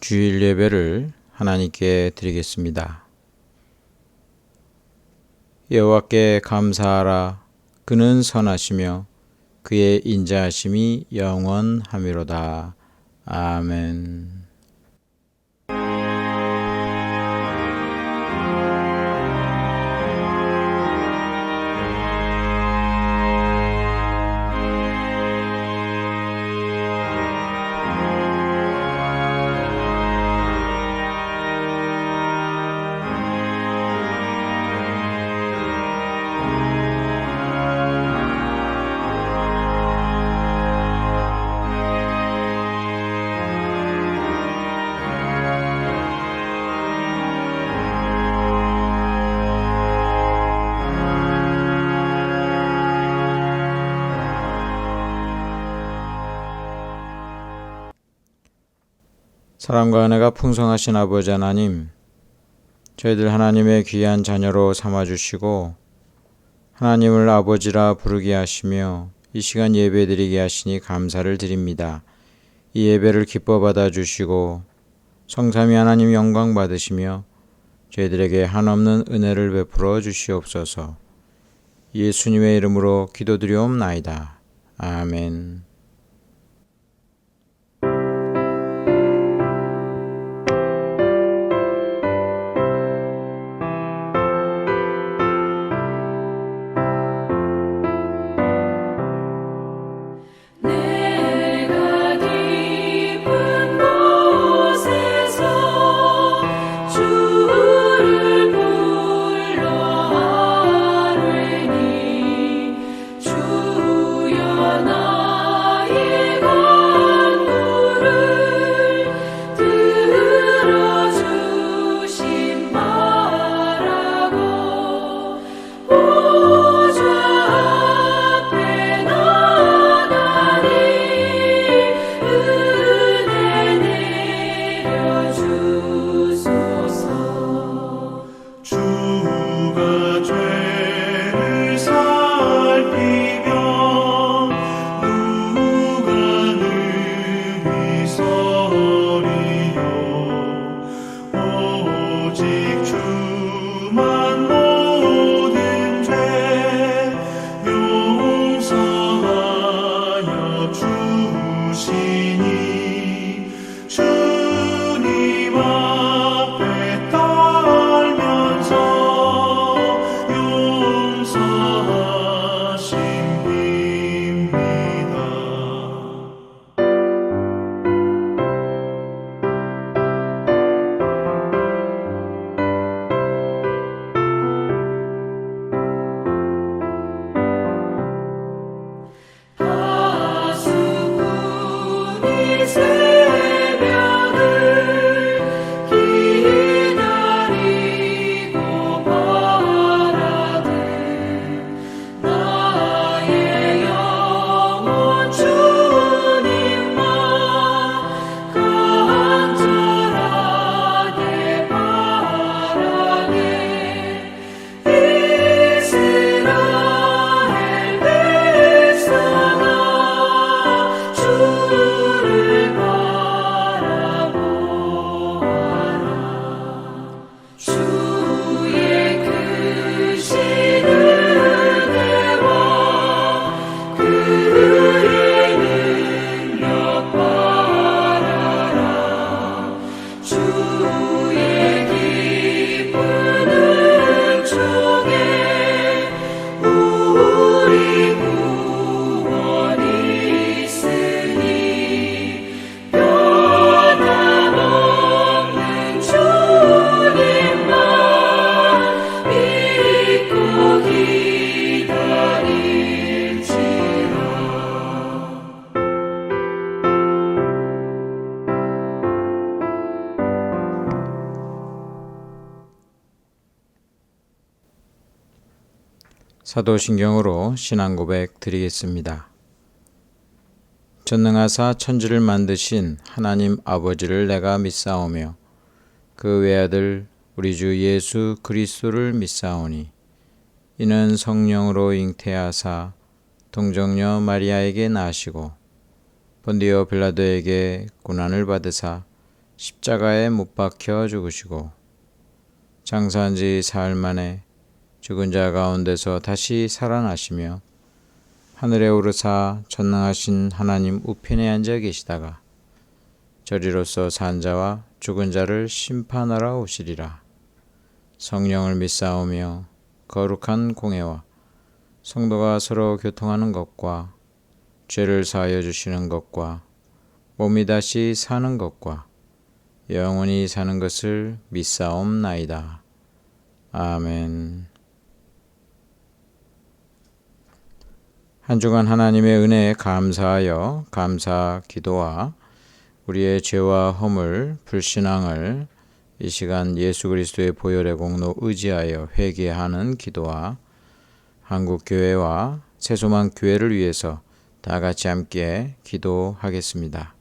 주일 예배를 하나님께 드리겠습니다. 여호와께 감사하라. 그는 선하시며 그의 인자하심이 영원하미로다. 아멘. 사랑과 은혜가 풍성하신 아버지 하나님, 저희들 하나님의 귀한 자녀로 삼아주시고 하나님을 아버지라 부르게 하시며 이 시간 예배드리게 하시니 감사를 드립니다. 이 예배를 기뻐 받아주시고 성삼위 하나님 영광 받으시며 저희들에게 한없는 은혜를 베풀어 주시옵소서. 예수님의 이름으로 기도드리옵나이다. 아멘. 사도신경으로 신앙고백 드리겠습니다. 전능하사 천지를 만드신 하나님 아버지를 내가 믿사오며 그 외아들 우리 주 예수 그리스도를 믿사오니 이는 성령으로 잉태하사 동정녀 마리아에게 나시고 본디오 빌라도에게 고난을 받으사 십자가에 못 박혀 죽으시고 장사한 지 사흘 만에 죽은 자 가운데서 다시 살아나시며 하늘에 오르사 전능하신 하나님 우편에 앉아 계시다가 저리로서 산 자와 죽은 자를 심판하러 오시리라. 성령을 믿사오며 거룩한 공회와 성도가 서로 교통하는 것과 죄를 사하여 주시는 것과 몸이 다시 사는 것과 영원히 사는 것을 믿사옵나이다. 아멘. 한 주간 하나님의 은혜에 감사하여 감사 기도와 우리의 죄와 허물, 불신앙을 이 시간 예수 그리스도의 보혈의 공로 의지하여 회개하는 기도와 한국교회와 새소망 교회를 위해서 다 같이 함께 기도하겠습니다.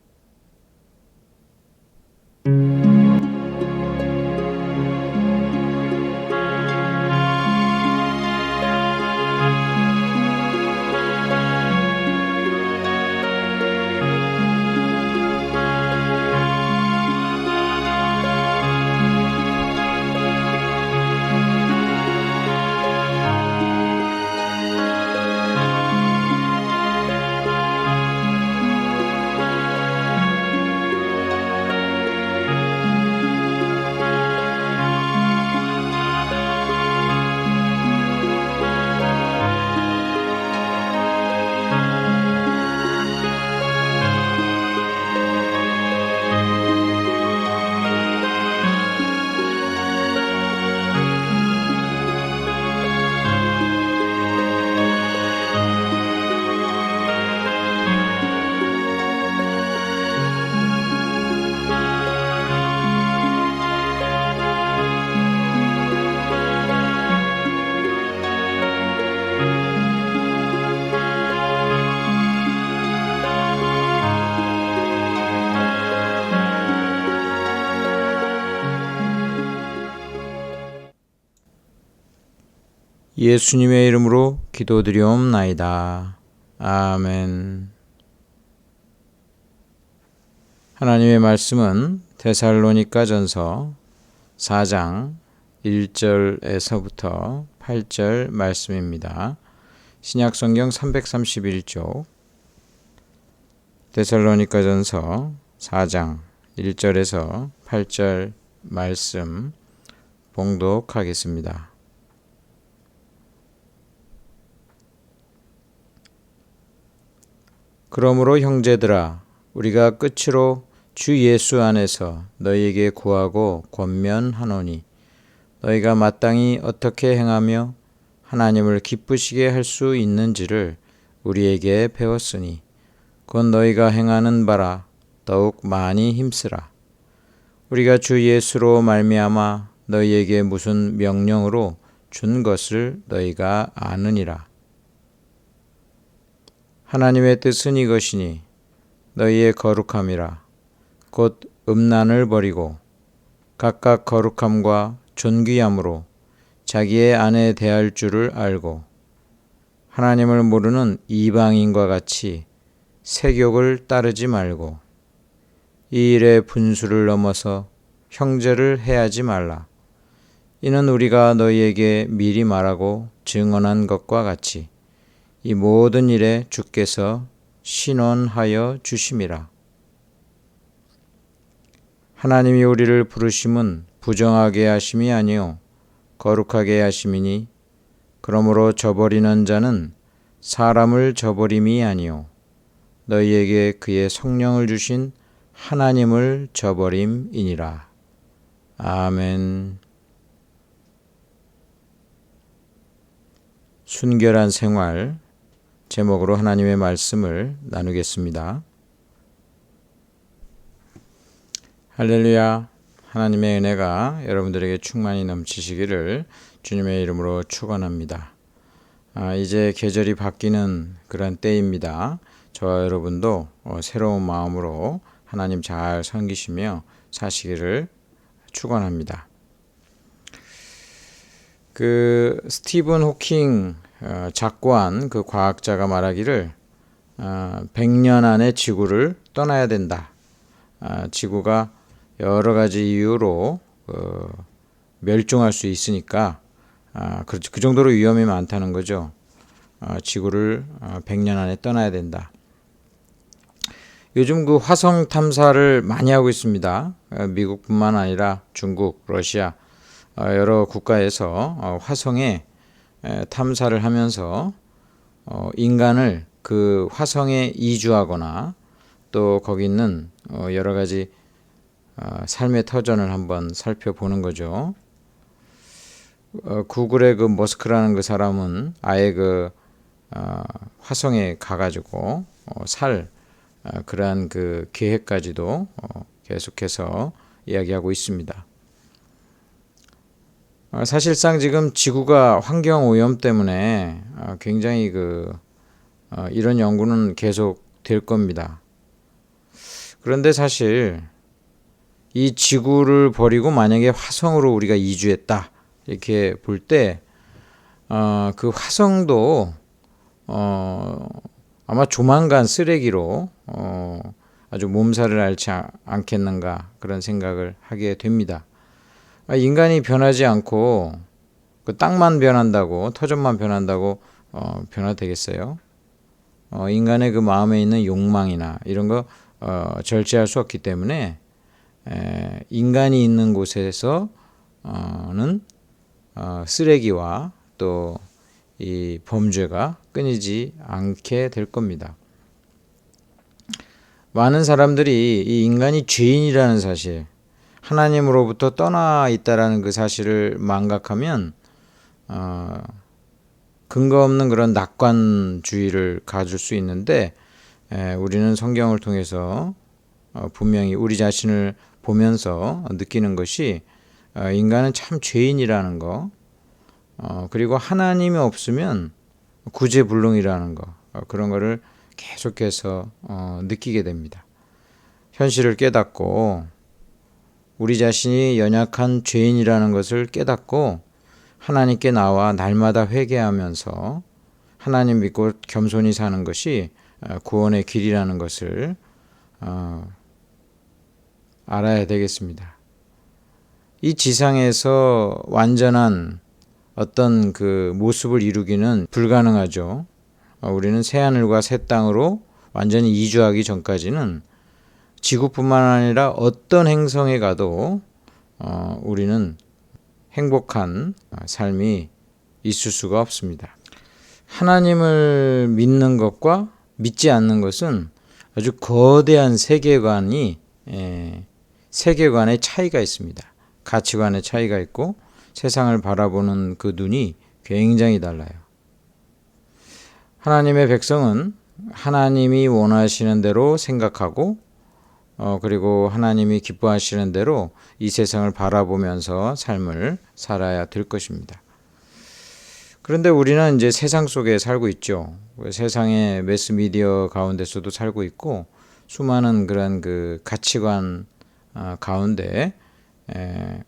예수님의 이름으로 기도드리옵나이다. 아멘. 하나님의 말씀은 데살로니가전서 4장 1절에서부터 8절 말씀입니다. 신약성경 331쪽 데살로니가전서 4장 1절에서 8절 말씀 봉독하겠습니다. 그러므로 형제들아, 우리가 끝으로 주 예수 안에서 너희에게 구하고 권면하노니 너희가 마땅히 어떻게 행하며 하나님을 기쁘시게 할 수 있는지를 우리에게 배웠으니 곧 너희가 행하는 바라 더욱 많이 힘쓰라. 우리가 주 예수로 말미암아 너희에게 무슨 명령으로 준 것을 너희가 아느니라. 하나님의 뜻은 이것이니 너희의 거룩함이라. 곧 음란을 버리고 각각 거룩함과 존귀함으로 자기의 아내 대할 줄을 알고 하나님을 모르는 이방인과 같이 세욕을 따르지 말고 이 일의 분수를 넘어서 형제를 해하지 말라. 이는 우리가 너희에게 미리 말하고 증언한 것과 같이 이 모든 일에 주께서 신원하여 주심이라. 하나님이 우리를 부르심은 부정하게 하심이 아니요 거룩하게 하심이니 그러므로 저버리는 자는 사람을 저버림이 아니요 너희에게 그의 성령을 주신 하나님을 저버림이니라. 아멘. 순결한 생활 제목으로 하나님의 말씀을 나누겠습니다. 할렐루야. 하나님의 은혜가 여러분들에게 충만히 넘치시기를 주님의 이름으로 축원합니다. 이제 계절이 바뀌는 그런 때입니다. 저와 여러분도 새로운 마음으로 하나님 잘 섬기시며 사시기를 축원합니다. 스티븐 호킹 작고한 그 과학자가 말하기를 100년 안에 지구를 떠나야 된다. 지구가 여러 가지 이유로 멸종할 수 있으니까 그렇죠. 그 정도로 위험이 많다는 거죠. 지구를 100년 안에 떠나야 된다. 요즘 그 화성 탐사를 많이 하고 있습니다. 미국뿐만 아니라 중국, 러시아 여러 국가에서 화성에 탐사를 하면서 인간을 그 화성에 이주하거나 또 거기 있는 여러 가지 삶의 터전을 한번 살펴보는 거죠. 구글의 그 머스크라는 그 사람은 아예 그 화성에 가가지고 그러한 그 계획까지도 계속해서 이야기하고 있습니다. 사실상 지금 지구가 환경 오염 때문에 굉장히 이런 연구는 계속 될 겁니다. 그런데 사실 이 지구를 버리고 만약에 화성으로 우리가 이주했다 이렇게 볼 때 그 화성도 아마 조만간 쓰레기로 아주 몸살을 앓지 않겠는가 그런 생각을 하게 됩니다. 인간이 변하지 않고 그 땅만 변한다고 터전만 변한다고 변화되겠어요? 인간의 그 마음에 있는 욕망이나 이런 거 절제할 수 없기 때문에 인간이 있는 곳에서는 쓰레기와 또 이 범죄가 끊이지 않게 될 겁니다. 많은 사람들이 이 인간이 죄인이라는 사실, 하나님으로부터 떠나 있다라는 그 사실을 망각하면 근거 없는 그런 낙관주의를 가질 수 있는데 우리는 성경을 통해서 분명히 우리 자신을 보면서 느끼는 것이 인간은 참 죄인이라는 거, 그리고 하나님이 없으면 구제불능이라는 거, 그런 거를 계속해서 느끼게 됩니다. 현실을 깨닫고 우리 자신이 연약한 죄인이라는 것을 깨닫고 하나님께 나와 날마다 회개하면서 하나님 믿고 겸손히 사는 것이 구원의 길이라는 것을 알아야 되겠습니다. 이 지상에서 완전한 어떤 그 모습을 이루기는 불가능하죠. 우리는 새하늘과 새 땅으로 완전히 이주하기 전까지는 지구뿐만 아니라 어떤 행성에 가도 우리는 행복한 삶이 있을 수가 없습니다. 하나님을 믿는 것과 믿지 않는 것은 아주 거대한 세계관의 차이가 있습니다. 가치관의 차이가 있고 세상을 바라보는 그 눈이 굉장히 달라요. 하나님의 백성은 하나님이 원하시는 대로 생각하고 그리고 하나님이 기뻐하시는 대로 이 세상을 바라보면서 삶을 살아야 될 것입니다. 그런데 우리는 이제 세상 속에 살고 있죠. 세상의 매스미디어 가운데서도 살고 있고 수많은 그런 그 가치관 가운데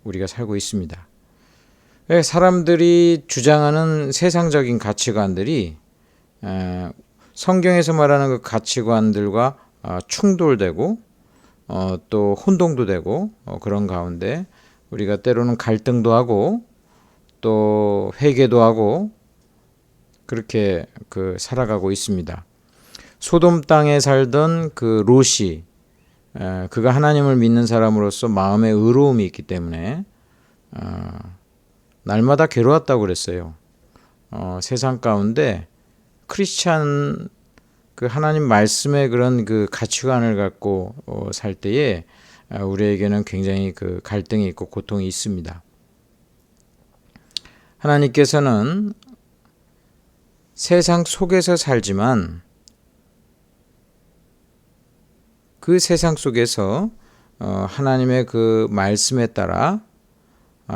우리가 살고 있습니다. 사람들이 주장하는 세상적인 가치관들이 성경에서 말하는 그 가치관들과 충돌되고 또 혼동도 되고 그런 가운데 우리가 때로는 갈등도 하고 또 회개도 하고 그렇게 살아가고 있습니다. 소돔 땅에 살던 그 롯이 그가 하나님을 믿는 사람으로서 마음에 의로움이 있기 때문에 날마다 괴로웠다고 그랬어요. 세상 가운데 크리스찬 그 하나님 말씀의 그런 그 가치관을 갖고 살 때에 우리에게는 굉장히 그 갈등이 있고 고통이 있습니다. 하나님께서는 세상 속에서 살지만 그 세상 속에서 하나님의 그 말씀에 따라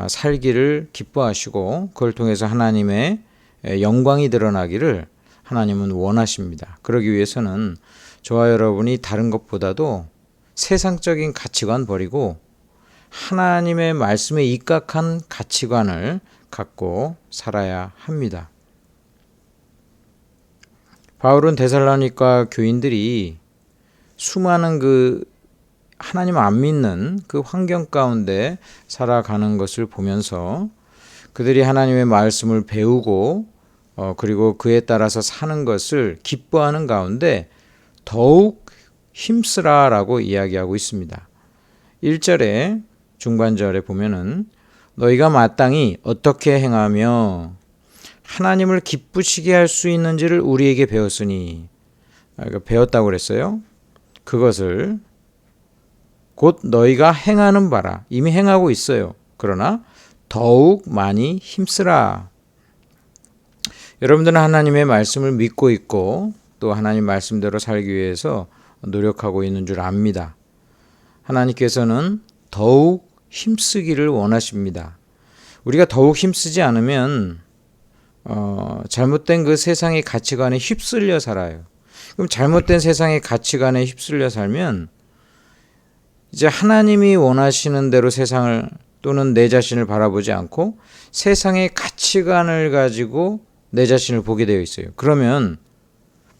살기를 기뻐하시고 그걸 통해서 하나님의 영광이 드러나기를 하나님은 원하십니다. 그러기 위해서는 저와 여러분이 다른 것보다도 세상적인 가치관 버리고 하나님의 말씀에 입각한 가치관을 갖고 살아야 합니다. 바울은 데살로니가 교인들이 수많은 그 하나님 안 믿는 그 환경 가운데 살아가는 것을 보면서 그들이 하나님의 말씀을 배우고 그리고 그에 따라서 사는 것을 기뻐하는 가운데 더욱 힘쓰라라고 이야기하고 있습니다. 1절에 중반절에 보면은 너희가 마땅히 어떻게 행하며 하나님을 기쁘시게 할 수 있는지를 우리에게 배웠으니, 배웠다고 그랬어요. 그것을 곧 너희가 행하는 바라. 이미 행하고 있어요. 그러나 더욱 많이 힘쓰라. 여러분들은 하나님의 말씀을 믿고 있고 또 하나님 말씀대로 살기 위해서 노력하고 있는 줄 압니다. 하나님께서는 더욱 힘쓰기를 원하십니다. 우리가 더욱 힘쓰지 않으면 잘못된 그 세상의 가치관에 휩쓸려 살아요. 그럼 잘못된 세상의 가치관에 휩쓸려 살면 이제 하나님이 원하시는 대로 세상을 또는 내 자신을 바라보지 않고 세상의 가치관을 가지고 내 자신을 보게 되어 있어요. 그러면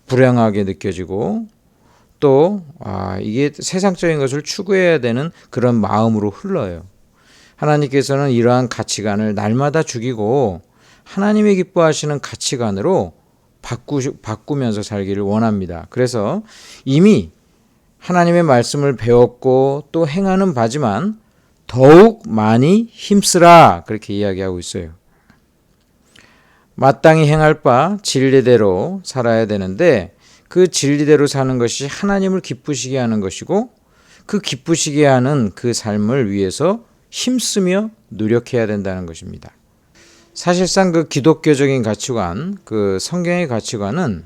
불행하게 느껴지고 또 이게 세상적인 것을 추구해야 되는 그런 마음으로 흘러요. 하나님께서는 이러한 가치관을 날마다 죽이고 하나님이 기뻐하시는 가치관으로 바꾸면서 살기를 원합니다. 그래서 이미 하나님의 말씀을 배웠고 또 행하는 바지만 더욱 많이 힘쓰라 그렇게 이야기하고 있어요. 마땅히 행할 바 진리대로 살아야 되는데 그 진리대로 사는 것이 하나님을 기쁘시게 하는 것이고 그 기쁘시게 하는 그 삶을 위해서 힘쓰며 노력해야 된다는 것입니다. 사실상 그 기독교적인 가치관, 그 성경의 가치관은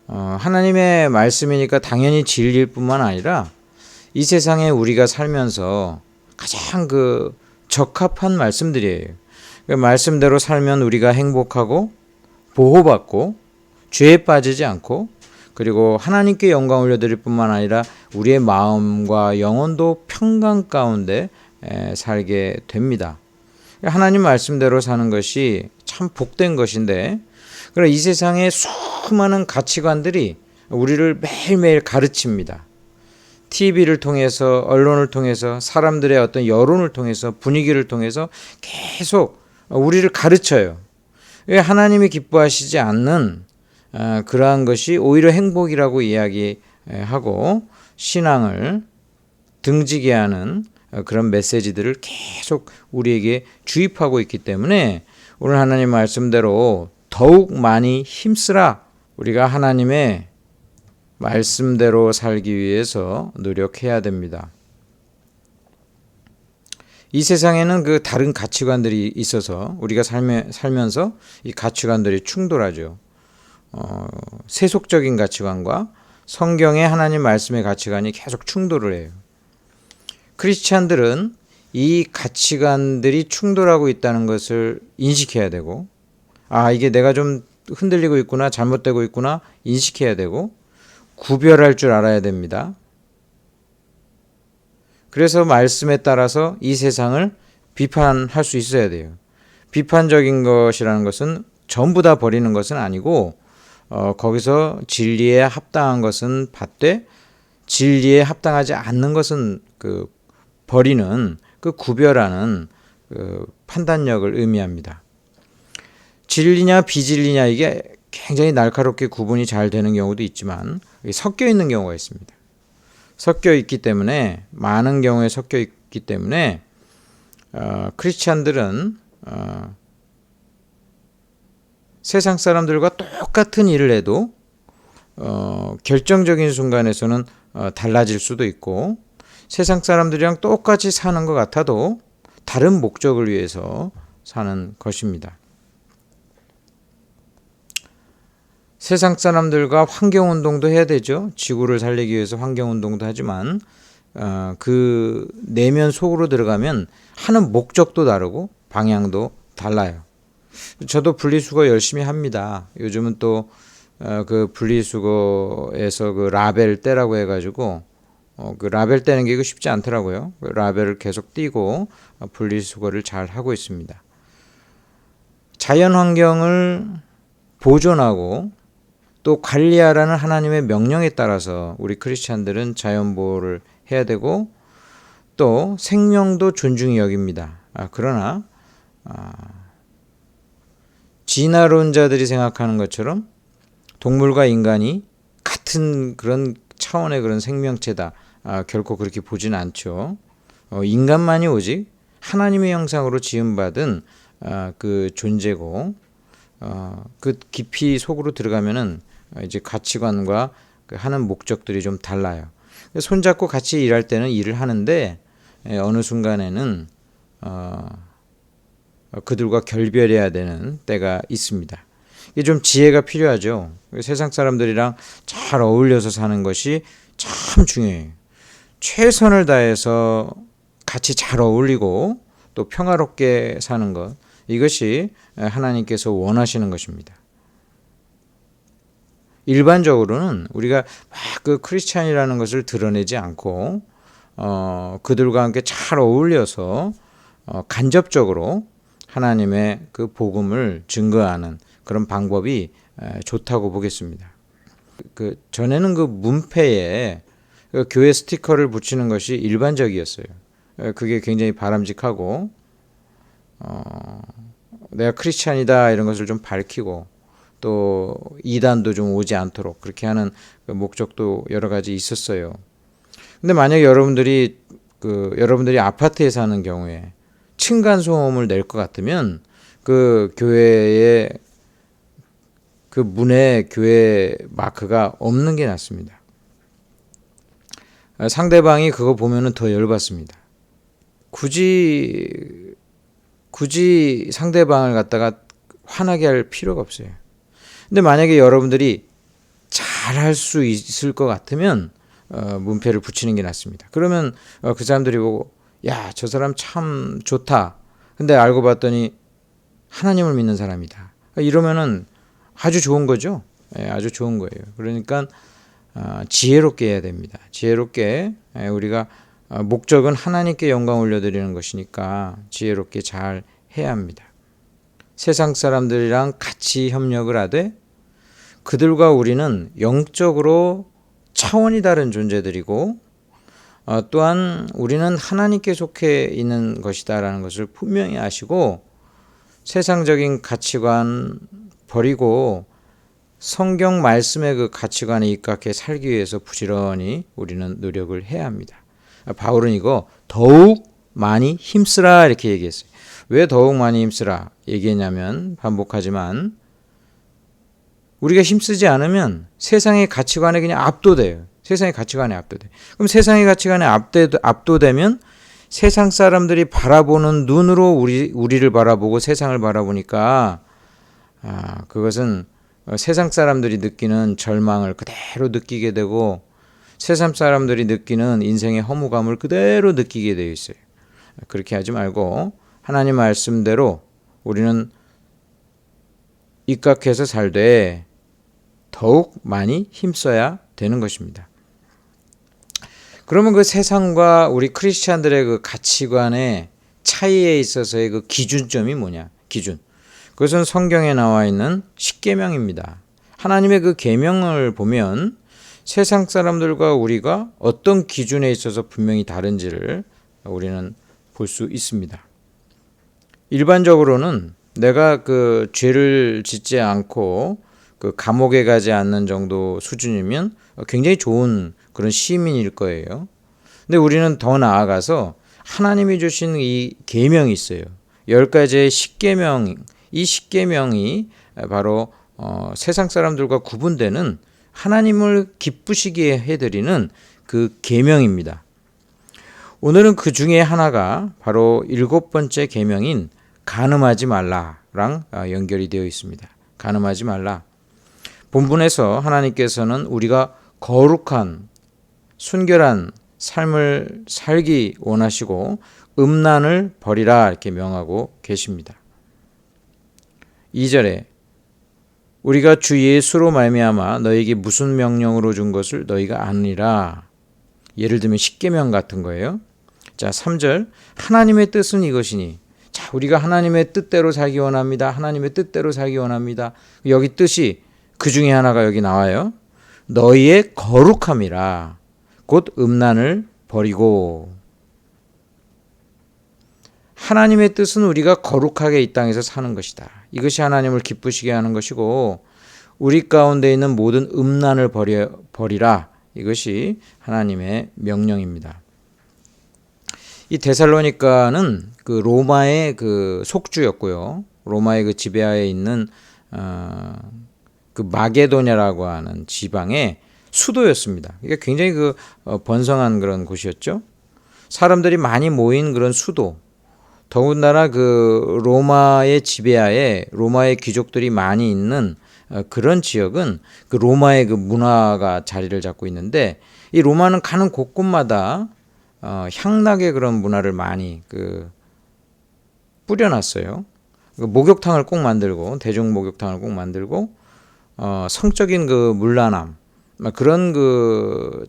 하나님의 말씀이니까 당연히 진리일 뿐만 아니라 이 세상에 우리가 살면서 가장 그 적합한 말씀들이에요. 그 말씀대로 살면 우리가 행복하고 보호받고 죄에 빠지지 않고 그리고 하나님께 영광 올려드릴 뿐만 아니라 우리의 마음과 영혼도 평강 가운데 살게 됩니다. 하나님 말씀대로 사는 것이 참 복된 것인데 그러나 이 세상의 수많은 가치관들이 우리를 매일매일 가르칩니다. TV를 통해서 언론을 통해서 사람들의 어떤 여론을 통해서 분위기를 통해서 계속 우리를 가르쳐요. 왜 하나님이 기뻐하시지 않는 그러한 것이 오히려 행복이라고 이야기하고 신앙을 등지게 하는 그런 메시지들을 계속 우리에게 주입하고 있기 때문에 오늘 하나님 말씀대로 더욱 많이 힘쓰라. 우리가 하나님의 말씀대로 살기 위해서 노력해야 됩니다. 이 세상에는 그 다른 가치관들이 있어서 우리가 살면서 이 가치관들이 충돌하죠. 세속적인 가치관과 성경의 하나님 말씀의 가치관이 계속 충돌을 해요. 크리스찬들은 이 가치관들이 충돌하고 있다는 것을 인식해야 되고 이게 내가 좀 흔들리고 있구나, 잘못되고 있구나 인식해야 되고 구별할 줄 알아야 됩니다. 그래서 말씀에 따라서 이 세상을 비판할 수 있어야 돼요. 비판적인 것이라는 것은 전부 다 버리는 것은 아니고 거기서 진리에 합당한 것은 받되 진리에 합당하지 않는 것은 버리는 그 구별하는 판단력을 의미합니다. 진리냐 비진리냐 이게 굉장히 날카롭게 구분이 잘 되는 경우도 있지만 섞여 있는 경우가 있습니다. 섞여 있기 때문에 많은 경우에 섞여 있기 때문에 크리스찬들은 세상 사람들과 똑같은 일을 해도 결정적인 순간에서는 달라질 수도 있고 세상 사람들이랑 똑같이 사는 것 같아도 다른 목적을 위해서 사는 것입니다. 세상 사람들과 환경운동도 해야 되죠. 지구를 살리기 위해서 환경운동도 하지만 그 내면 속으로 들어가면 하는 목적도 다르고 방향도 달라요. 저도 분리수거 열심히 합니다. 요즘은 또 그 분리수거에서 그 라벨 떼라고 해가지고 그 라벨 떼는 게 이거 쉽지 않더라고요. 그 라벨을 계속 띄고 분리수거를 잘 하고 있습니다. 자연 환경을 보존하고 또 관리하라는 하나님의 명령에 따라서 우리 크리스찬들은 자연보호를 해야 되고 또 생명도 존중히 여깁니다. 그러나 진화론자들이 생각하는 것처럼 동물과 인간이 같은 그런 차원의 그런 생명체다. 결코 그렇게 보진 않죠. 인간만이 오직 하나님의 형상으로 지음받은 그 존재고 그 깊이 속으로 들어가면은 이제 가치관과 그 하는 목적들이 좀 달라요. 손잡고 같이 일할 때는 일을 하는데 어느 순간에는 그들과 결별해야 되는 때가 있습니다. 이게 좀 지혜가 필요하죠. 세상 사람들이랑 잘 어울려서 사는 것이 참 중요해요. 최선을 다해서 같이 잘 어울리고 또 평화롭게 사는 것, 이것이 하나님께서 원하시는 것입니다. 일반적으로는 우리가 막 그 크리스찬이라는 것을 드러내지 않고 그들과 함께 잘 어울려서 간접적으로 하나님의 그 복음을 증거하는 그런 방법이 좋다고 보겠습니다. 그 전에는 그 문패에 그 교회 스티커를 붙이는 것이 일반적이었어요. 그게 굉장히 바람직하고 내가 크리스찬이다 이런 것을 좀 밝히고 또 이단도 좀 오지 않도록 그렇게 하는 그 목적도 여러 가지 있었어요. 근데 만약에 여러분들이 아파트에 사는 경우에 층간 소음을 낼 것 같으면 그 교회의 그 문에 교회 마크가 없는 게 낫습니다. 상대방이 그거 보면은 더 열받습니다. 굳이 상대방을 갖다가 화나게 할 필요가 없어요. 근데 만약에 여러분들이 잘할 수 있을 것 같으면 문패를 붙이는 게 낫습니다. 그러면 그 사람들이 보고 야, 저 사람 참 좋다. 근데 알고 봤더니 하나님을 믿는 사람이다. 이러면은 아주 좋은 거죠. 아주 좋은 거예요. 그러니까 지혜롭게 해야 됩니다. 지혜롭게 우리가 목적은 하나님께 영광 올려드리는 것이니까 지혜롭게 잘 해야 합니다. 세상 사람들이랑 같이 협력을 하되 그들과 우리는 영적으로 차원이 다른 존재들이고 또한 우리는 하나님께 속해 있는 것이다라는 것을 분명히 아시고 세상적인 가치관 버리고 성경 말씀의 그 가치관에 입각해 살기 위해서 부지런히 우리는 노력을 해야 합니다. 바울은 이거 더욱 많이 힘쓰라 이렇게 얘기했어요. 왜 더욱 많이 힘쓰라 얘기했냐면 반복하지만 우리가 힘쓰지 않으면 세상의 가치관에 그냥 압도돼요. 세상의 가치관에 압도돼. 그럼 세상의 가치관에 압도되면 세상 사람들이 바라보는 눈으로 우리를 바라보고 세상을 바라보니까 그것은 세상 사람들이 느끼는 절망을 그대로 느끼게 되고 세상 사람들이 느끼는 인생의 허무감을 그대로 느끼게 되어 있어요. 그렇게 하지 말고 하나님 말씀대로 우리는 입각해서 살되 더욱 많이 힘써야 되는 것입니다. 그러면 그 세상과 우리 크리스찬들의 그 가치관의 차이에 있어서의 그 기준점이 뭐냐? 기준. 그것은 성경에 나와 있는 십계명입니다. 하나님의 그 계명을 보면 세상 사람들과 우리가 어떤 기준에 있어서 분명히 다른지를 우리는 볼 수 있습니다. 일반적으로는 내가 그 죄를 짓지 않고 그 감옥에 가지 않는 정도 수준이면 굉장히 좋은 그런 시민일 거예요. 근데 우리는 더 나아가서 하나님이 주신 이 계명이 있어요. 10가지의 십계명, 이 십계명이 바로 세상 사람들과 구분되는 하나님을 기쁘시게 해드리는 그 계명입니다. 오늘은 그 중에 하나가 바로 7번째 계명인 간음하지 말라랑 연결이 되어 있습니다. 간음하지 말라. 본문에서 하나님께서는 우리가 거룩한 순결한 삶을 살기 원하시고 음란을 버리라 이렇게 명하고 계십니다. 2절에 우리가 주 예수로 말미암아 너에게 무슨 명령으로 준 것을 너희가 아느니라. 예를 들면 십계명 같은 거예요. 자, 3절 하나님의 뜻은 이것이니. 자, 우리가 하나님의 뜻대로 살기 원합니다. 하나님의 뜻대로 살기 원합니다. 여기 뜻이 그 중에 하나가 여기 나와요. 너희의 거룩함이라. 곧 음란을 버리고 하나님의 뜻은 우리가 거룩하게 이 땅에서 사는 것이다. 이것이 하나님을 기쁘시게 하는 것이고 우리 가운데 있는 모든 음란을 버리라. 이것이 하나님의 명령입니다. 이 데살로니가는 그 로마의 그 속주였고요. 로마의 그 지배하에 있는 그 마게도냐라고 하는 지방의 수도였습니다. 이게 굉장히 그 번성한 그런 곳이었죠. 사람들이 많이 모인 그런 수도. 더군다나 그 로마의 지배하에 로마의 귀족들이 많이 있는 그런 지역은 그 로마의 그 문화가 자리를 잡고 있는데 이 로마는 가는 곳곳마다 향락의 그런 문화를 많이 그 뿌려놨어요. 목욕탕을 꼭 만들고 대중 목욕탕을 꼭 만들고 성적인 그 문란함 그런 그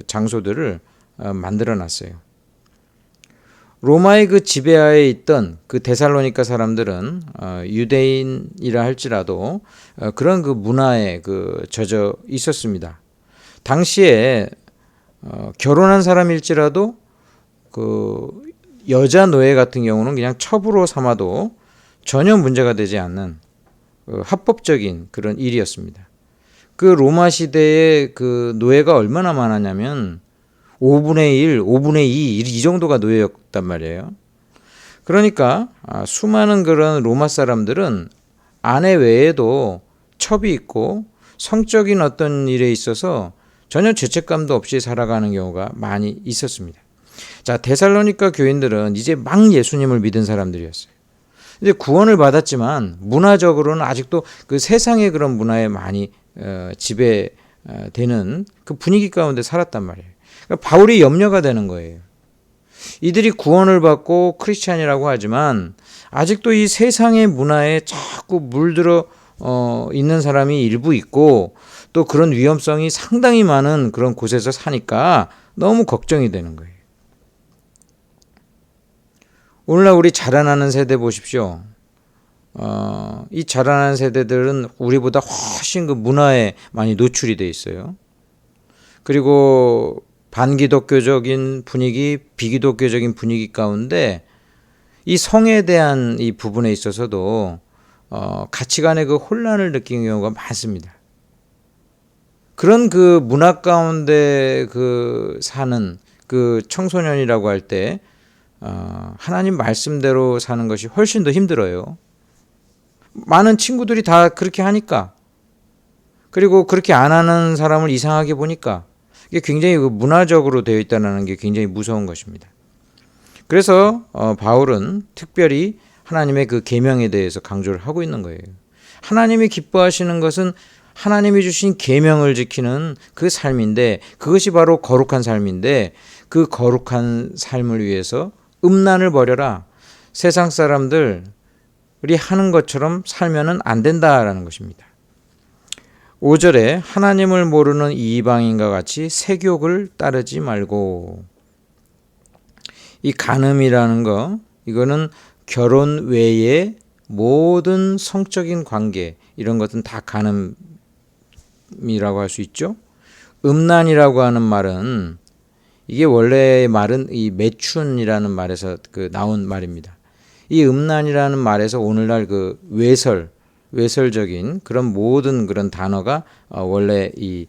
장소들을 만들어놨어요. 로마의 그 지배하에 있던 그 데살로니가 사람들은 유대인이라 할지라도 그런 그 문화에 그 젖어 있었습니다. 당시에 결혼한 사람일지라도 그 여자 노예 같은 경우는 그냥 첩으로 삼아도 전혀 문제가 되지 않는 합법적인 그런 일이었습니다. 그 로마 시대에 그 노예가 얼마나 많았냐면 5분의 1, 5분의 2, 이 정도가 노예였단 말이에요. 그러니까 수많은 그런 로마 사람들은 아내 외에도 첩이 있고 성적인 어떤 일에 있어서 전혀 죄책감도 없이 살아가는 경우가 많이 있었습니다. 자, 데살로니가 교인들은 이제 막 예수님을 믿은 사람들이었어요. 이제 구원을 받았지만 문화적으로는 아직도 그 세상의 그런 문화에 많이 지배되는 그 분위기 가운데 살았단 말이에요. 그러니까 바울이 염려가 되는 거예요. 이들이 구원을 받고 크리스찬이라고 하지만 아직도 이 세상의 문화에 자꾸 물들어 있는 사람이 일부 있고 또 그런 위험성이 상당히 많은 그런 곳에서 사니까 너무 걱정이 되는 거예요. 오늘날 우리 자라나는 세대 보십시오. 이 자라나는 세대들은 우리보다 훨씬 그 문화에 많이 노출이 돼 있어요. 그리고 반기독교적인 분위기, 비기독교적인 분위기 가운데 이 성에 대한 이 부분에 있어서도 가치관의 그 혼란을 느끼는 경우가 많습니다. 그런 그 문화 가운데 그 사는 그 청소년이라고 할 때 하나님 말씀대로 사는 것이 훨씬 더 힘들어요. 많은 친구들이 다 그렇게 하니까 그리고 그렇게 안 하는 사람을 이상하게 보니까 이게 굉장히 문화적으로 되어 있다는 게 굉장히 무서운 것입니다. 그래서 바울은 특별히 하나님의 그 계명에 대해서 강조를 하고 있는 거예요. 하나님이 기뻐하시는 것은 하나님이 주신 계명을 지키는 그 삶인데 그것이 바로 거룩한 삶인데 그 거룩한 삶을 위해서 음란을 버려라. 세상 사람들이 하는 것처럼 살면은 안 된다라는 것입니다. 5절에 하나님을 모르는 이방인과 같이 세욕을 따르지 말고 이 간음이라는 거 이거는 결혼 외에 모든 성적인 관계 이런 것은 다 간음이라고 할 수 있죠. 음란이라고 하는 말은 이게 원래 말은 이 매춘이라는 말에서 그 나온 말입니다. 이 음란이라는 말에서 오늘날 그 외설적인 그런 모든 그런 단어가 원래 이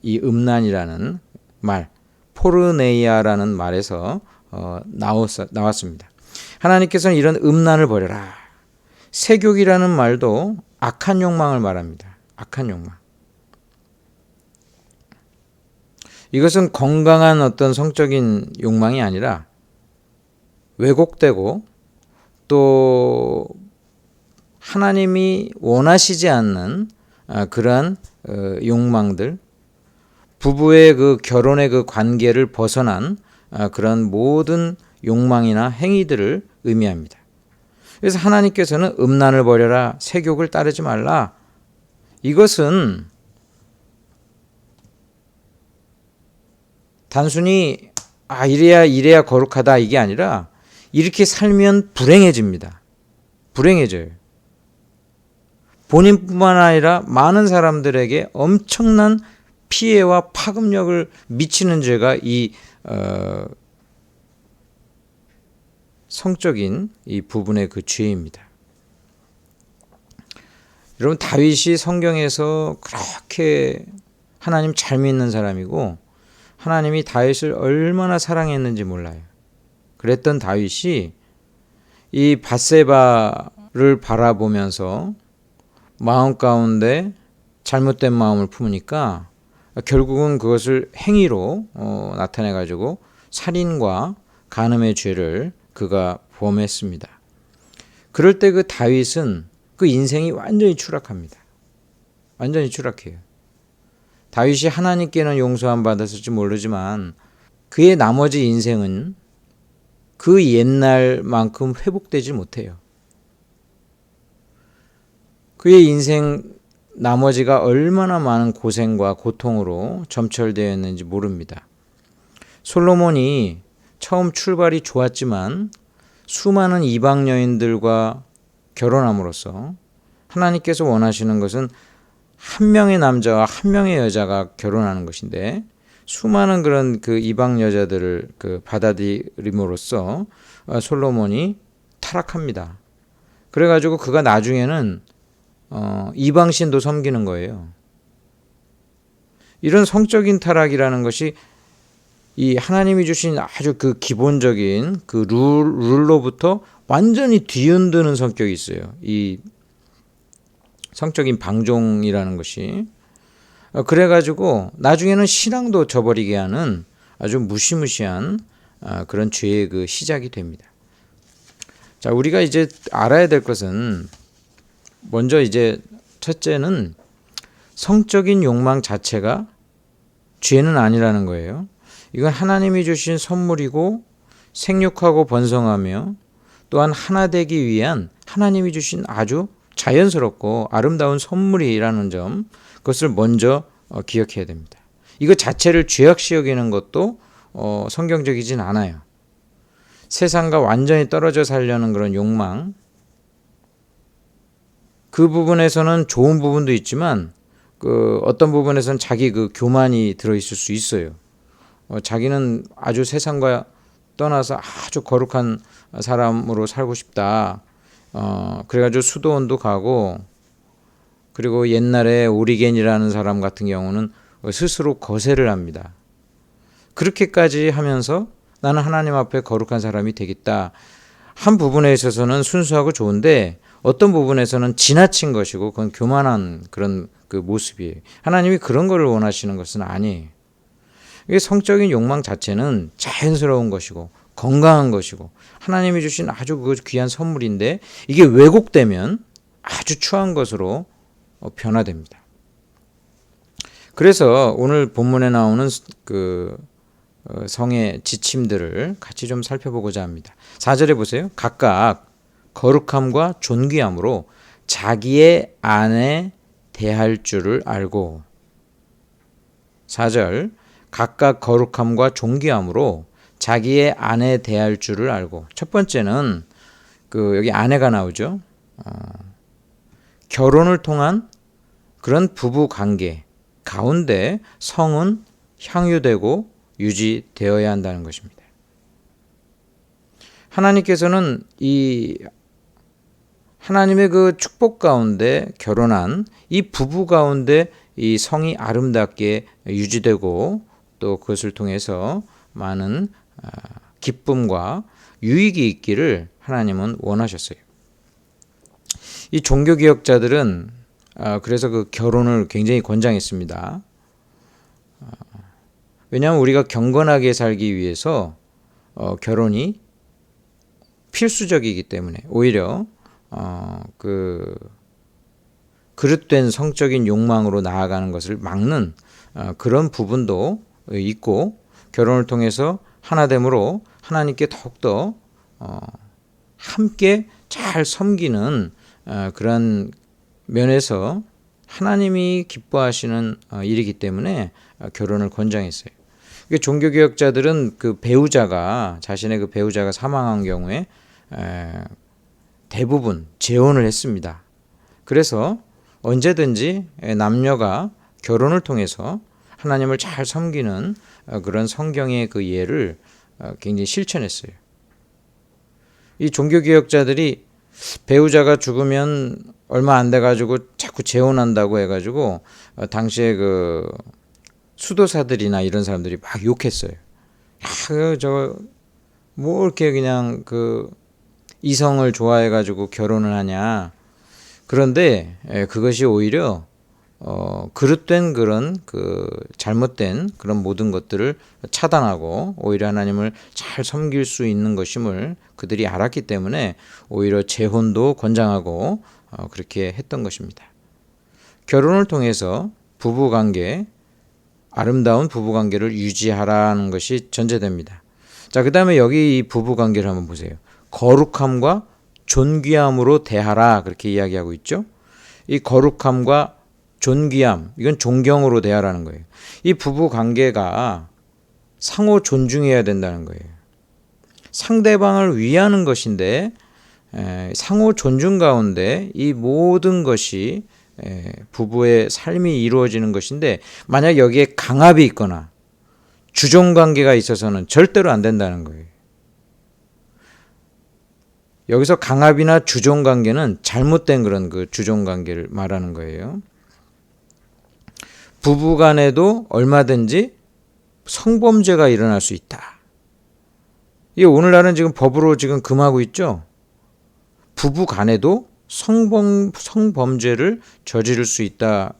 음란이라는 말, 포르네이아라는 말에서 나왔습니다. 하나님께서는 이런 음란을 버려라. 세욕이라는 말도 악한 욕망을 말합니다. 악한 욕망. 이것은 건강한 어떤 성적인 욕망이 아니라 왜곡되고 또 하나님이 원하시지 않는 그러한 욕망들, 부부의 그 결혼의 그 관계를 벗어난 그런 모든 욕망이나 행위들을 의미합니다. 그래서 하나님께서는 음란을 버려라, 세욕을 따르지 말라. 이것은 단순히 이래야 거룩하다 이게 아니라 이렇게 살면 불행해집니다. 불행해져요. 본인뿐만 아니라 많은 사람들에게 엄청난 피해와 파급력을 미치는 죄가 이 성적인 이 부분의 그 죄입니다. 여러분, 다윗이 성경에서 그렇게 하나님 잘 믿는 사람이고 하나님이 다윗을 얼마나 사랑했는지 몰라요. 그랬던 다윗이 이 밧세바를 바라보면서 마음 가운데 잘못된 마음을 품으니까 결국은 그것을 행위로 나타내 가지고 살인과 간음의 죄를 그가 범했습니다. 그럴 때 그 다윗은 그 인생이 완전히 추락합니다. 완전히 추락해요. 다윗이 하나님께는 용서함 받았을지 모르지만 그의 나머지 인생은 그 옛날만큼 회복되지 못해요. 그의 인생 나머지가 얼마나 많은 고생과 고통으로 점철되었는지 모릅니다. 솔로몬이 처음 출발이 좋았지만 수많은 이방 여인들과 결혼함으로써 하나님께서 원하시는 것은 한 명의 남자와 한 명의 여자가 결혼하는 것인데 수많은 그런 그 이방 여자들을 그 받아들임으로써 솔로몬이 타락합니다. 그래가지고 그가 나중에는 이방신도 섬기는 거예요. 이런 성적인 타락이라는 것이 이 하나님이 주신 아주 그 기본적인 그 룰로부터 완전히 뒤흔드는 성격이 있어요. 이 성적인 방종이라는 것이. 그래가지고 나중에는 신앙도 저버리게 하는 아주 무시무시한 그런 죄의 그 시작이 됩니다. 자, 우리가 이제 알아야 될 것은 먼저 이제 첫째는 성적인 욕망 자체가 죄는 아니라는 거예요. 이건 하나님이 주신 선물이고 생육하고 번성하며 또한 하나 되기 위한 하나님이 주신 아주 자연스럽고 아름다운 선물이라는 점, 그것을 먼저 기억해야 됩니다. 이거 자체를 죄악시 여기는 것도 성경적이진 않아요. 세상과 완전히 떨어져 살려는 그런 욕망, 그 부분에서는 좋은 부분도 있지만 그 어떤 부분에서는 자기 그 교만이 들어있을 수 있어요. 자기는 아주 세상과 떠나서 아주 거룩한 사람으로 살고 싶다. 그래가지고 수도원도 가고, 그리고 옛날에 오리겐이라는 사람 같은 경우는 스스로 거세를 합니다. 그렇게까지 하면서 나는 하나님 앞에 거룩한 사람이 되겠다. 한 부분에 있어서는 순수하고 좋은데 어떤 부분에서는 지나친 것이고 그건 교만한 그런 그 모습이에요. 하나님이 그런 걸 원하시는 것은 아니에요. 이게 성적인 욕망 자체는 자연스러운 것이고 건강한 것이고 하나님이 주신 아주 그 귀한 선물인데 이게 왜곡되면 아주 추한 것으로 변화됩니다. 그래서 오늘 본문에 나오는 그 성의 지침들을 같이 좀 살펴보고자 합니다. 4절에 보세요. 각각 거룩함과 존귀함으로 자기의 아내 대할 줄을 알고. 4절 각각 거룩함과 존귀함으로 자기의 아내 대할 줄을 알고. 첫 번째는 그 여기 아내가 나오죠. 결혼을 통한 그런 부부 관계 가운데 성은 향유되고 유지되어야 한다는 것입니다. 하나님께서는 이 하나님의 그 축복 가운데 결혼한 이 부부 가운데 이 성이 아름답게 유지되고 또 그것을 통해서 많은 기쁨과 유익이 있기를 하나님은 원하셨어요. 이 종교개혁자들은 그래서 그 결혼을 굉장히 권장했습니다. 왜냐하면 우리가 경건하게 살기 위해서 결혼이 필수적이기 때문에 오히려 그 그릇된 성적인 욕망으로 나아가는 것을 막는 그런 부분도 있고, 결혼을 통해서 하나됨으로 하나님께 더욱더 함께 잘 섬기는 그런 면에서 하나님이 기뻐하시는 일이기 때문에 결혼을 권장했어요. 종교개혁자들은 그 배우자가 자신의 그 배우자가 사망한 경우에 대부분 재혼을 했습니다. 그래서 언제든지 남녀가 결혼을 통해서 하나님을 잘 섬기는 그런 성경의 그 예를 굉장히 실천했어요. 이 종교개혁자들이 배우자가 죽으면 얼마 안 돼가지고 자꾸 재혼한다고 해가지고 당시에 그 수도사들이나 이런 사람들이 막 욕했어요. 뭐 이렇게 그냥 그 이성을 좋아해가지고 결혼을 하냐. 그런데 그것이 오히려 그릇된 그런 그 잘못된 그런 모든 것들을 차단하고 오히려 하나님을 잘 섬길 수 있는 것임을 그들이 알았기 때문에 오히려 재혼도 권장하고 그렇게 했던 것입니다. 결혼을 통해서 부부관계, 아름다운 부부관계를 유지하라는 것이 전제됩니다. 자, 그 다음에 여기 이 부부관계를 한번 보세요. 거룩함과 존귀함으로 대하라 그렇게 이야기하고 있죠. 이 거룩함과 존귀함, 이건 존경으로 대하라는 거예요. 이 부부 관계가 상호 존중해야 된다는 거예요. 상대방을 위하는 것인데 상호 존중 가운데 이 모든 것이 부부의 삶이 이루어지는 것인데 만약 여기에 강압이 있거나 주종 관계가 있어서는 절대로 안 된다는 거예요. 여기서 강압이나 주종 관계는 잘못된 그런 그 주종 관계를 말하는 거예요. 부부 간에도 얼마든지 성범죄가 일어날 수 있다. 이게 오늘날은 지금 법으로 지금 금하고 있죠. 부부 간에도 성범죄를 저지를 수 있다.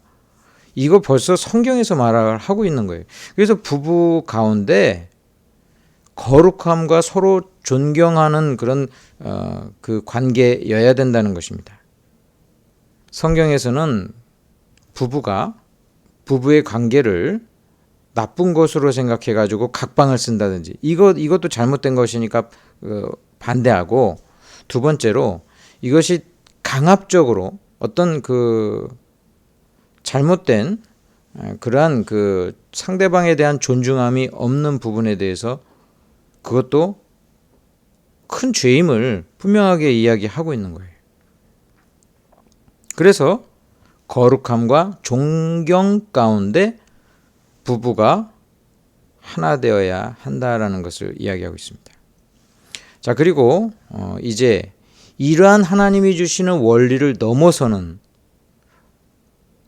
이거 벌써 성경에서 말하고 있는 거예요. 그래서 부부 가운데 거룩함과 서로 존경하는 그런 그 관계여야 된다는 것입니다. 성경에서는 부부의 관계를 나쁜 것으로 생각해가지고 각방을 쓴다든지 이것도 잘못된 것이니까 반대하고, 두 번째로 이것이 강압적으로 어떤 그 잘못된 그러한 그 상대방에 대한 존중함이 없는 부분에 대해서 그것도 큰 죄임을 분명하게 이야기하고 있는 거예요. 그래서 거룩함과 존경 가운데 부부가 하나 되어야 한다라는 것을 이야기하고 있습니다. 자, 그리고 이제 이러한 하나님이 주시는 원리를 넘어서는,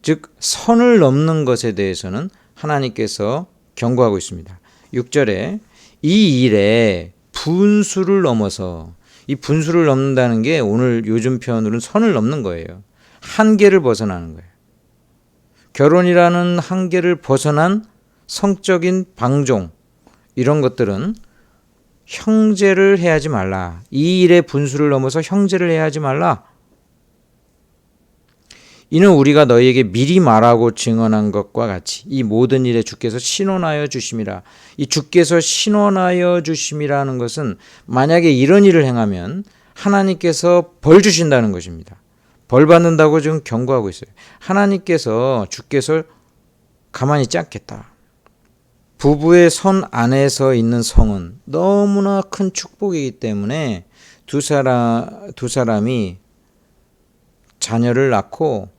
즉 선을 넘는 것에 대해서는 하나님께서 경고하고 있습니다. 6절에 이 일에 분수를 넘어서, 이 분수를 넘는다는 게 오늘 요즘 표현으로는 선을 넘는 거예요. 한계를 벗어나는 거예요. 결혼이라는 한계를 벗어난 성적인 방종, 이런 것들은 형제를 해하지 말라. 이 일의 분수를 넘어서 형제를 해하지 말라. 이는 우리가 너희에게 미리 말하고 증언한 것과 같이 이 모든 일에 주께서 신원하여 주심이라. 이 주께서 신원하여 주심이라는 것은 만약에 이런 일을 행하면 하나님께서 벌 주신다는 것입니다. 벌 받는다고 지금 경고하고 있어요. 주께서 가만히 있지 않겠다. 부부의 선 안에서 있는 성은 너무나 큰 축복이기 때문에 두 사람이 자녀를 낳고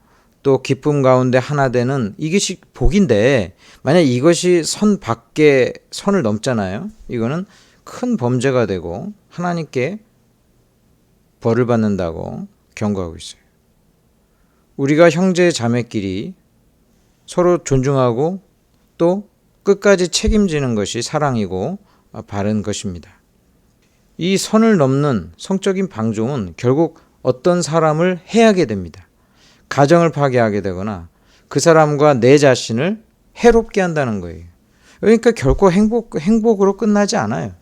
또 기쁨 가운데 하나 되는 이것이 복인데, 만약 이것이 선 밖에 선을 넘잖아요. 이거는 큰 범죄가 되고 하나님께 벌을 받는다고 경고하고 있어요. 우리가 형제 자매끼리 서로 존중하고 또 끝까지 책임지는 것이 사랑이고 바른 것입니다. 이 선을 넘는 성적인 방종은 결국 어떤 사람을 해하게 됩니다. 가정을 파괴하게 되거나 그 사람과 내 자신을 해롭게 한다는 거예요. 그러니까 결코 행복으로 끝나지 않아요.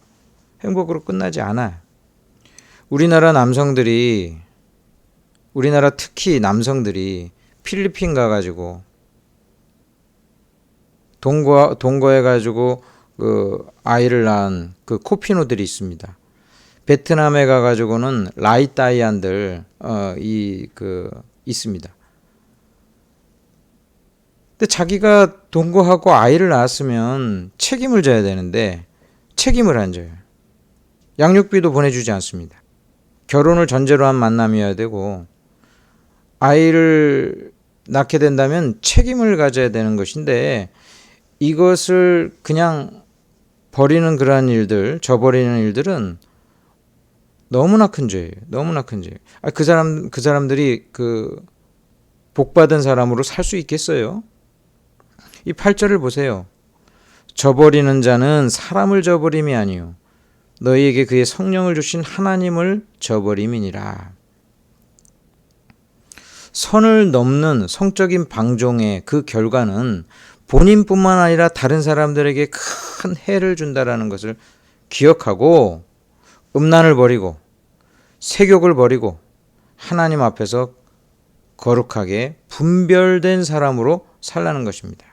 행복으로 끝나지 않아요. 우리나라 특히 남성들이 필리핀 가가지고 동거해가지고 그 아이를 낳은 그 코피노들이 있습니다. 베트남에 가가지고는 라이따이안들 있습니다. 근데 자기가 동거하고 아이를 낳았으면 책임을 져야 되는데 책임을 안 져요. 양육비도 보내주지 않습니다. 결혼을 전제로 한 만남이어야 되고 아이를 낳게 된다면 책임을 가져야 되는 것인데 이것을 그냥 버리는 그러한 일들, 저버리는 일들은 너무나 큰 죄예요. 너무나 큰 죄. 그 사람들이 그 복받은 사람으로 살 수 있겠어요? 이 8절을 보세요. 저버리는 자는 사람을 저버림이 아니요 너희에게 그의 성령을 주신 하나님을 저버림이니라. 선을 넘는 성적인 방종의 그 결과는 본인뿐만 아니라 다른 사람들에게 큰 해를 준다라는 것을 기억하고 음란을 버리고 세욕을 버리고 하나님 앞에서 거룩하게 분별된 사람으로 살라는 것입니다.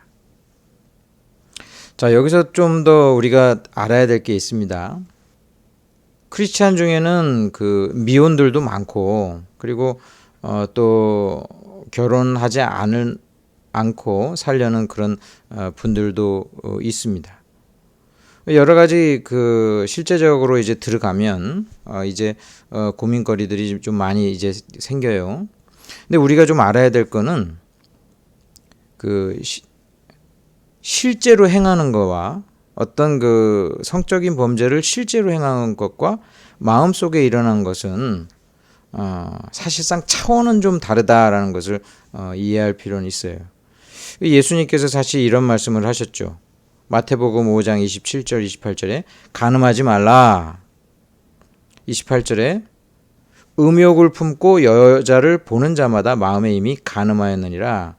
자, 여기서 좀 더 우리가 알아야 될 게 있습니다. 크리스찬 중에는 그 미혼들도 많고 그리고 또 결혼하지 않고 살려는 그런 분들도 있습니다. 여러 가지 그 실제적으로 이제 들어가면 이제 고민거리들이 좀 많이 이제 생겨요. 근데 우리가 좀 알아야 될 거는 그 실제로 행하는 거와 어떤 그 성적인 범죄를 실제로 행하는 것과 마음속에 일어난 것은 사실상 차원은 좀 다르다라는 것을 이해할 필요는 있어요. 예수님께서 사실 이런 말씀을 하셨죠. 마태복음 5장 27절 28절에 간음하지 말라. 28절에 음욕을 품고 여자를 보는 자마다 마음에 이미 간음하였느니라.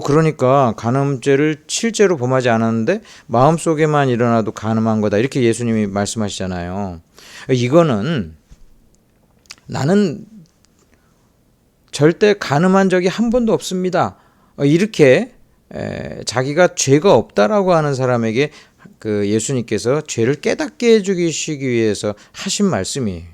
그러니까 간음죄를 실제로 범하지 않았는데 마음속에만 일어나도 간음한 거다. 이렇게 예수님이 말씀하시잖아요. 이거는 나는 절대 간음한 적이 한 번도 없습니다. 이렇게 자기가 죄가 없다라고 하는 사람에게 그 예수님께서 죄를 깨닫게 해주시기 위해서 하신 말씀이에요.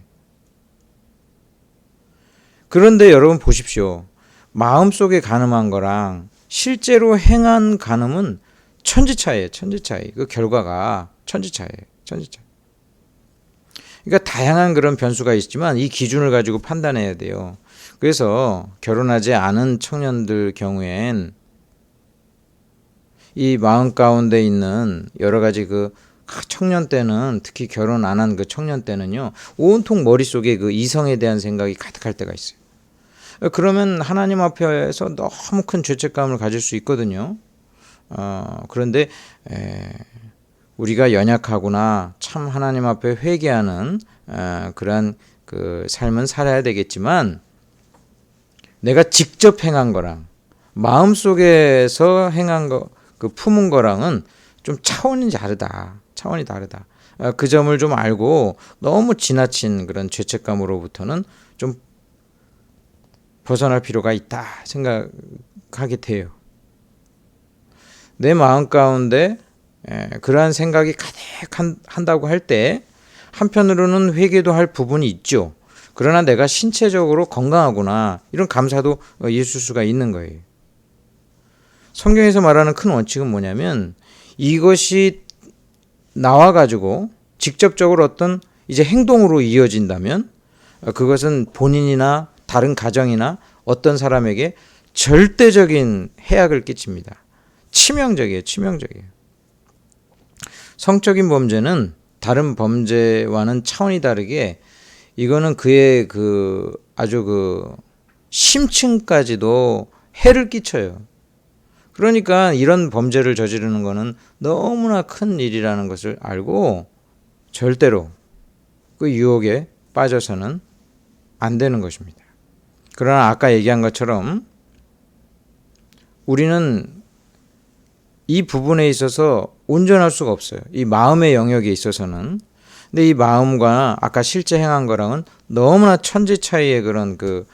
그런데 여러분 보십시오. 마음속에 간음한 거랑 실제로 행한 간음은 천지차이에요. 천지차이. 그 결과가 천지차이에요. 천지차이. 그러니까 다양한 그런 변수가 있지만 이 기준을 가지고 판단해야 돼요. 그래서 결혼하지 않은 청년들 경우엔 이 마음 가운데 있는 여러 가지 그 청년 때는 특히 결혼 안 한 그 청년 때는요 온통 머릿속에 그 이성에 대한 생각이 가득할 때가 있어요. 그러면 하나님 앞에서 너무 큰 죄책감을 가질 수 있거든요. 그런데 우리가 연약하구나 참 하나님 앞에 회개하는 그러한 그 삶은 살아야 되겠지만 내가 직접 행한 거랑 마음속에서 행한 거 그 품은 거랑은 좀 차원이 다르다. 차원이 다르다. 그 점을 좀 알고 너무 지나친 그런 죄책감으로부터는 좀 벗어날 필요가 있다 생각하게 돼요. 내 마음 가운데 그러한 생각이 가득한다고 할 때 한편으로는 회개도 할 부분이 있죠. 그러나 내가 신체적으로 건강하구나 이런 감사도 있을 수가 있는 거예요. 성경에서 말하는 큰 원칙은 뭐냐면 이것이 나와가지고 직접적으로 어떤 이제 행동으로 이어진다면 그것은 본인이나 다른 가정이나 어떤 사람에게 절대적인 해악을 끼칩니다. 치명적이에요. 치명적이에요. 성적인 범죄는 다른 범죄와는 차원이 다르게 이거는 그의 그 아주 그 심층까지도 해를 끼쳐요. 그러니까 이런 범죄를 저지르는 것은 너무나 큰 일이라는 것을 알고 절대로 그 유혹에 빠져서는 안 되는 것입니다. 그러나 아까 얘기한 것처럼 우리는 이 부분에 있어서 온전할 수가 없어요. 이 마음의 영역에 있어서는. 근데 이 마음과 아까 실제 행한 거랑은 너무나 천지 차이의 그런 그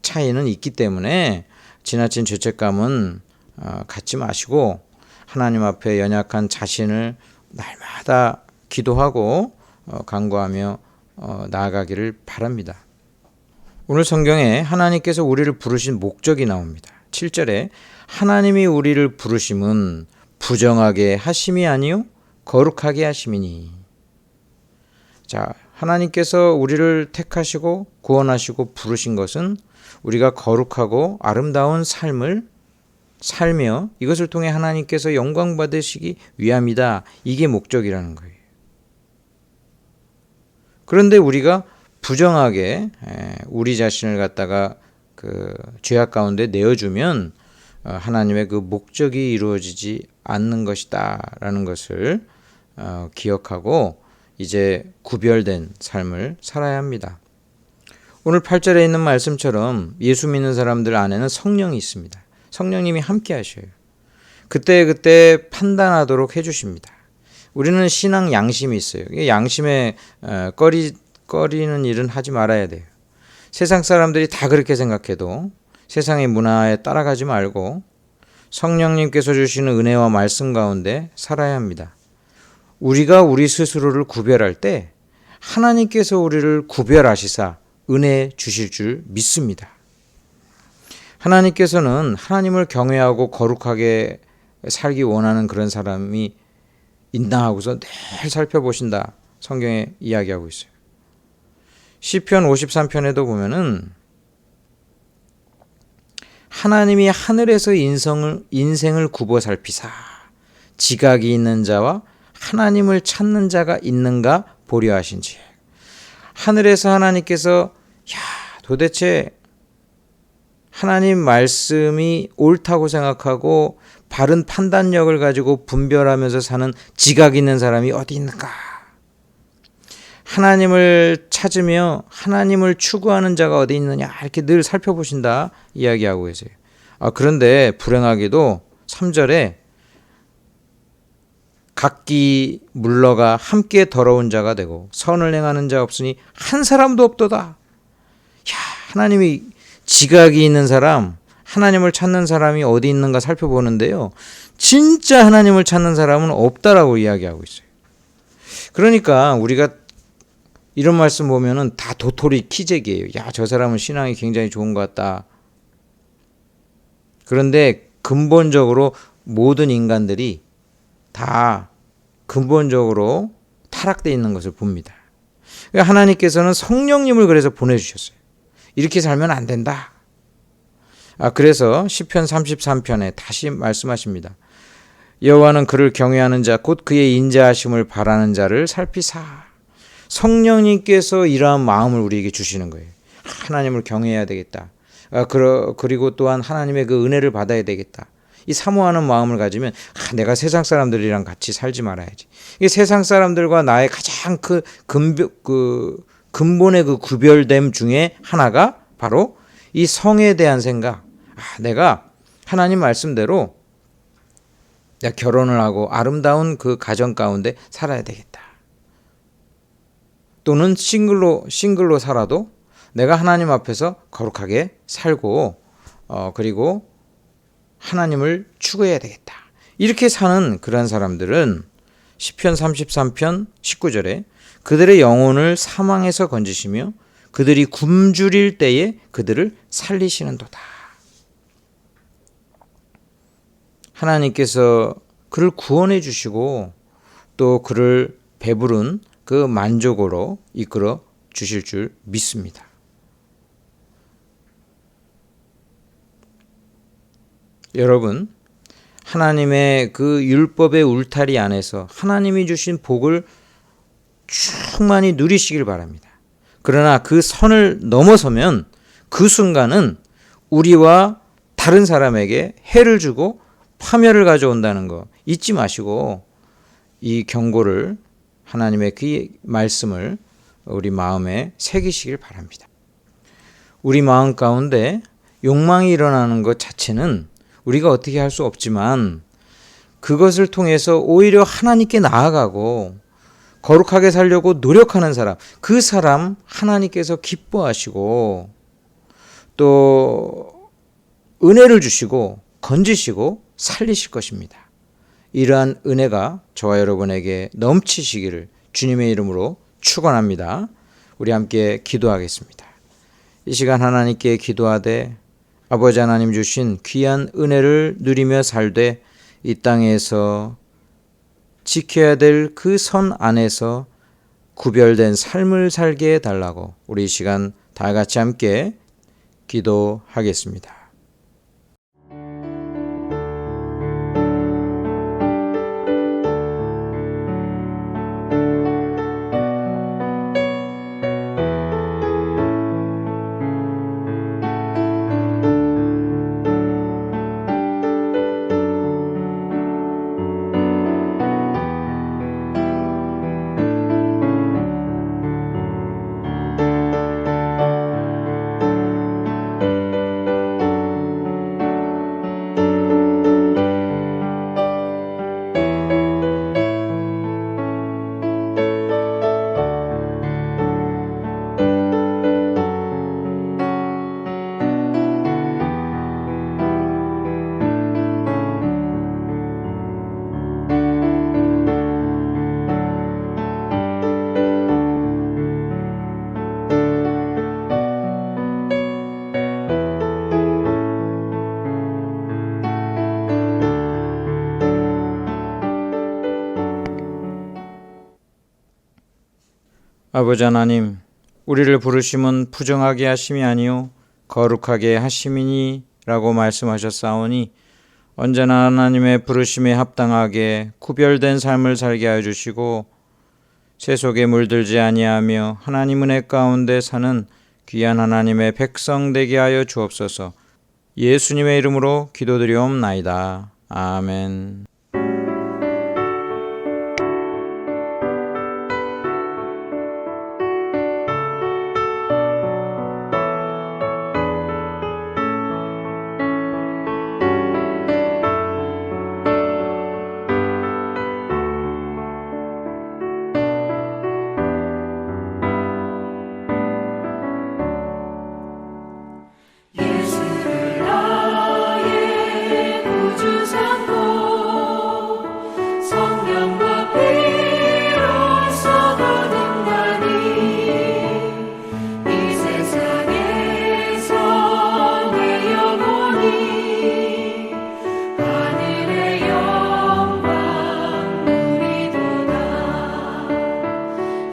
차이는 있기 때문에 지나친 죄책감은 갖지 마시고 하나님 앞에 연약한 자신을 날마다 기도하고 간구하며 나아가기를 바랍니다. 오늘 성경에 하나님께서 우리를 부르신 목적이 나옵니다. 7절에 하나님이 우리를 부르심은 부정하게 하심이 아니요 거룩하게 하심이니. 자, 하나님께서 우리를 택하시고 구원하시고 부르신 것은 우리가 거룩하고 아름다운 삶을 살며 이것을 통해 하나님께서 영광 받으시기 위함이다. 이게 목적이라는 거예요. 그런데 우리가 부정하게 우리 자신을 갖다가 그 죄악 가운데 내어주면 하나님의 그 목적이 이루어지지 않는 것이다라는 것을 기억하고 이제 구별된 삶을 살아야 합니다. 오늘 8절에 있는 말씀처럼 예수 믿는 사람들 안에는 성령이 있습니다. 성령님이 함께 하셔요. 그때 판단하도록 해주십니다. 우리는 신앙 양심이 있어요. 양심에 꺼리는 일은 하지 말아야 돼요. 세상 사람들이 다 그렇게 생각해도 세상의 문화에 따라가지 말고 성령님께서 주시는 은혜와 말씀 가운데 살아야 합니다. 우리가 우리 스스로를 구별할 때 하나님께서 우리를 구별하시사 은혜 주실 줄 믿습니다. 하나님께서는 하나님을 경외하고 거룩하게 살기 원하는 그런 사람이 있나 하고서 늘 살펴보신다. 성경에 이야기하고 있어요. 시편 53편에도 보면은 하나님이 하늘에서 인생을 굽어 살피사 지각이 있는 자와 하나님을 찾는 자가 있는가 보려 하신지. 하늘에서 하나님께서 도대체 하나님 말씀이 옳다고 생각하고 바른 판단력을 가지고 분별하면서 사는 지각 있는 사람이 어디 있는가? 하나님을 찾으며 하나님을 추구하는 자가 어디 있느냐 이렇게 늘 살펴보신다 이야기하고 계세요. 그런데 불행하게도 3절에 각기 물러가 함께 더러운 자가 되고 선을 행하는 자 없으니 한 사람도 없도다. 하나님이 지각이 있는 사람, 하나님을 찾는 사람이 어디 있는가 살펴보는데요. 진짜 하나님을 찾는 사람은 없다라고 이야기하고 있어요. 그러니까 우리가 이런 말씀 보면은 다 도토리 키재기예요. 저 사람은 신앙이 굉장히 좋은 것 같다. 그런데 근본적으로 모든 인간들이 다 근본적으로 타락되어 있는 것을 봅니다. 하나님께서는 성령님을 그래서 보내주셨어요. 이렇게 살면 안 된다. 그래서 시편 33편에 다시 말씀하십니다. 여호와는 그를 경외하는 자 곧 그의 인자하심을 바라는 자를 살피사. 성령님께서 이러한 마음을 우리에게 주시는 거예요. 하나님을 경외해야 되겠다. 그리고 또한 하나님의 그 은혜를 받아야 되겠다. 이 사모하는 마음을 가지면 내가 세상 사람들이랑 같이 살지 말아야지. 이게 세상 사람들과 나의 가장 근본의 그 구별됨 중에 하나가 바로 이 성에 대한 생각. 내가 하나님 말씀대로 내가 결혼을 하고 아름다운 그 가정 가운데 살아야 되겠다. 또는 싱글로 살아도 내가 하나님 앞에서 거룩하게 살고 그리고 하나님을 추구해야 되겠다. 이렇게 사는 그런 사람들은 시편 33편 19절에 그들의 영혼을 사망에서 건지시며 그들이 굶주릴 때에 그들을 살리시는도다. 하나님께서 그를 구원해 주시고 또 그를 배부른 그 만족으로 이끌어 주실 줄 믿습니다. 여러분, 하나님의 그 율법의 울타리 안에서 하나님이 주신 복을 충만히 누리시길 바랍니다. 그러나 그 선을 넘어서면 그 순간은 우리와 다른 사람에게 해를 주고 파멸을 가져온다는 거 잊지 마시고 이 경고를 하나님의 그 말씀을 우리 마음에 새기시길 바랍니다. 우리 마음 가운데 욕망이 일어나는 것 자체는 우리가 어떻게 할 수 없지만 그것을 통해서 오히려 하나님께 나아가고 거룩하게 살려고 노력하는 사람, 그 사람 하나님께서 기뻐하시고 또 은혜를 주시고 건지시고 살리실 것입니다. 이러한 은혜가 저와 여러분에게 넘치시기를 주님의 이름으로 축원합니다. 우리 함께 기도하겠습니다. 이 시간 하나님께 기도하되 아버지 하나님 주신 귀한 은혜를 누리며 살되 이 땅에서 지켜야 될 그 선 안에서 구별된 삶을 살게 해달라고 우리 이 시간 다 같이 함께 기도하겠습니다. 아버지 하나님, 우리를 부르심은 부정하게 하심이 아니요 거룩하게 하심이니 라고 말씀하셨사오니 언제나 하나님의 부르심에 합당하게 구별된 삶을 살게 하여 주시고 세속에 물들지 아니하며 하나님 은혜 가운데 사는 귀한 하나님의 백성 되게 하여 주옵소서. 예수님의 이름으로 기도드리옵나이다. 아멘. 예수를 나의 구주 삼고 성령과 피로써 거듭나니 이 세상에서 내 영혼이 하늘의 영광 누리도다.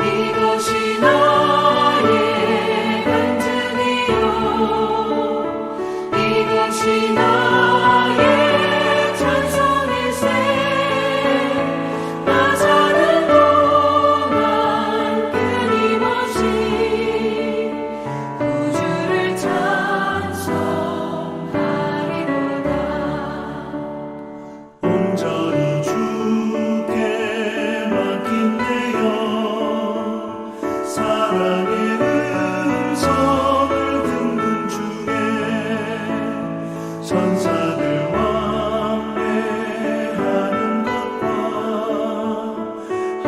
이것이 나의 간증이요 이것이 나의 찬송일세. 나 사는 동안 끊임없이 구주를 찬송하리로다. 온전히 주께 맡긴 내 영 사랑의 음성을 듣는 중에 천사들 왕래하는 것과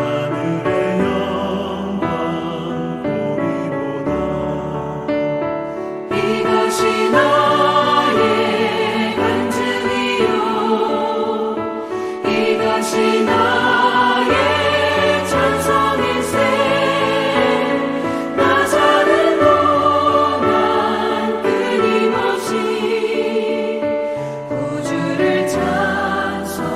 하늘의 영광 보리로다. 이것이 나의 간증이요 이것이 나의 찬송일세. 나 사는 동안 끊임없이 구주를 찬송하리로다.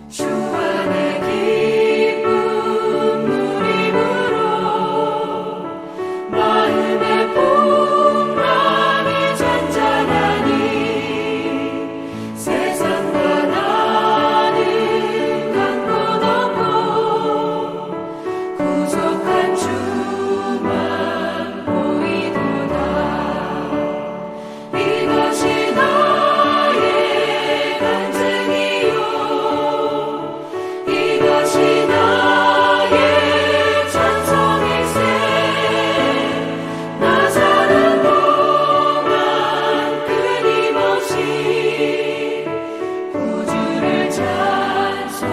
주 안에 기쁨 누림으로 마음의 풍랑이 잔잔하니 세상과 나는 간 곳 없고 구속한 주만 보이도다. 이것이 나의 간증이요 이것이 나의 찬송일세. 나 사는 동안 끊임없이 구주를 찬송하리로다.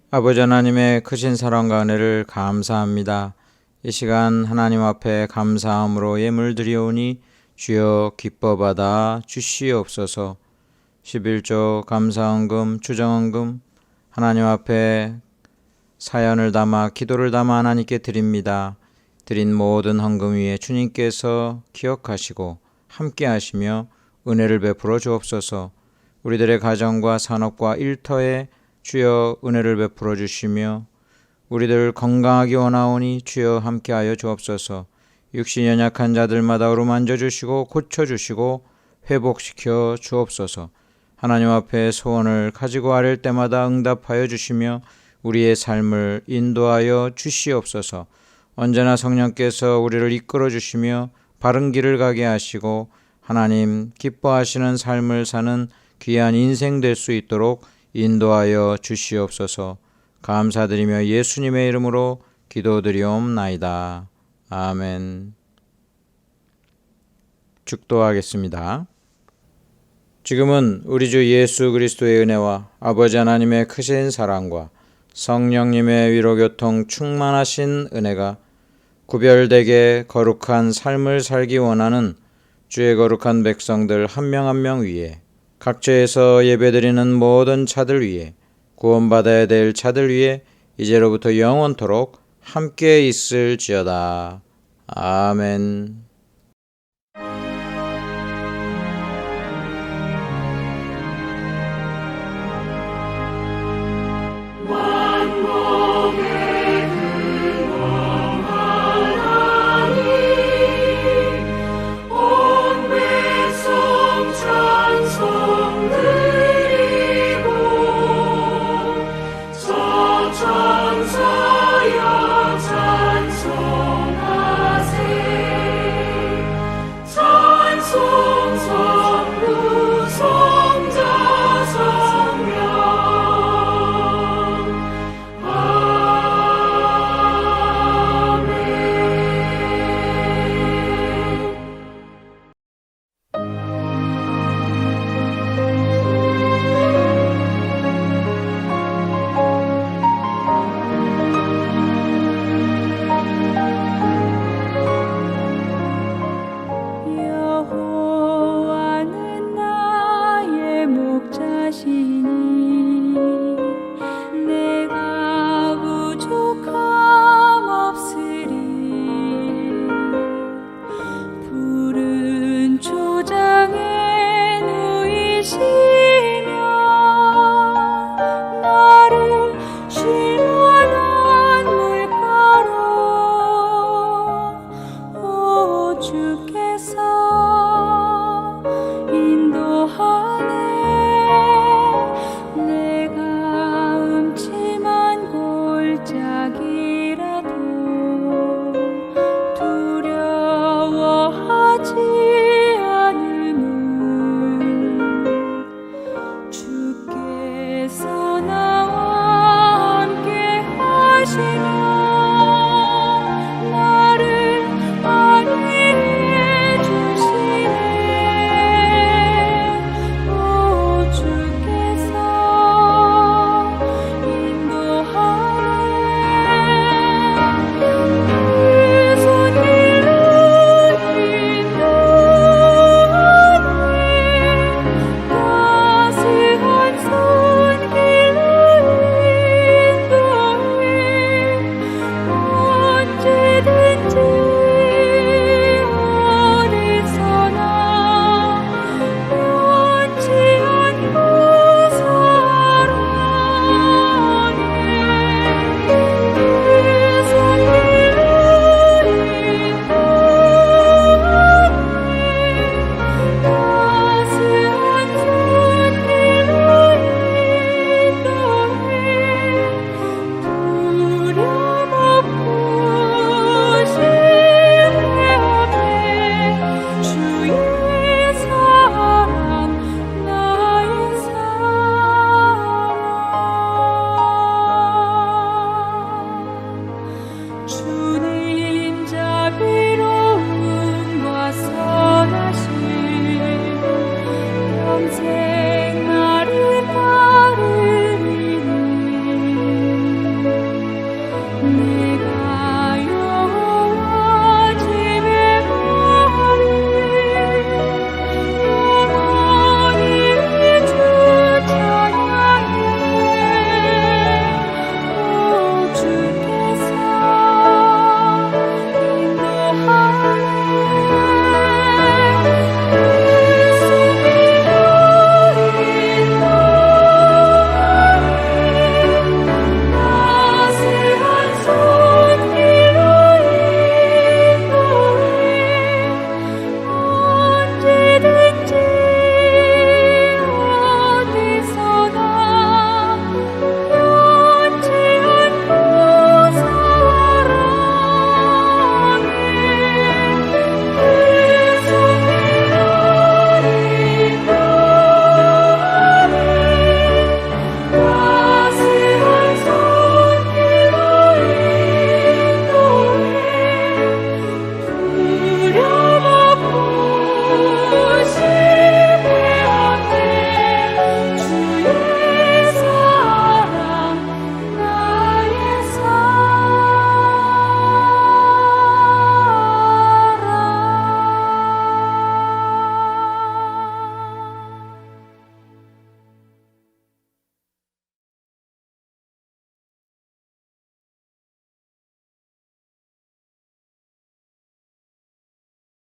아버지 하나님의 크신 사랑과 은혜를 감사합니다. 이 시간 하나님 앞에 감사함으로 예물 드리오니 주여 기뻐 받아 주시옵소서. 11조 감사헌금 주정헌금 하나님 앞에 사연을 담아 기도를 담아 하나님께 드립니다. 드린 모든 헌금 위에 주님께서 기억하시고 함께 하시며 은혜를 베풀어 주옵소서. 우리들의 가정과 산업과 일터에 주여 은혜를 베풀어 주시며 우리들 건강하기 원하오니 주여 함께하여 주옵소서. 육신 연약한 자들마다 어루만져 주시고 고쳐주시고 회복시켜 주옵소서. 하나님 앞에 소원을 가지고 아랠 때마다 응답하여 주시며 우리의 삶을 인도하여 주시옵소서. 언제나 성령께서 우리를 이끌어 주시며 바른 길을 가게 하시고 하나님 기뻐하시는 삶을 사는 귀한 인생 될 수 있도록 인도하여 주시옵소서. 감사드리며 예수님의 이름으로 기도드리옵나이다. 아멘. 축도하겠습니다. 지금은 우리 주 예수 그리스도의 은혜와 아버지 하나님의 크신 사랑과 성령님의 위로교통 충만하신 은혜가 구별되게 거룩한 삶을 살기 원하는 주의 거룩한 백성들 한 명 한 명 위에, 각처에서 예배드리는 모든 자들 위에, 구원받아야 될 자들 위에 이제로부터 영원토록 함께 있을지어다. 아멘.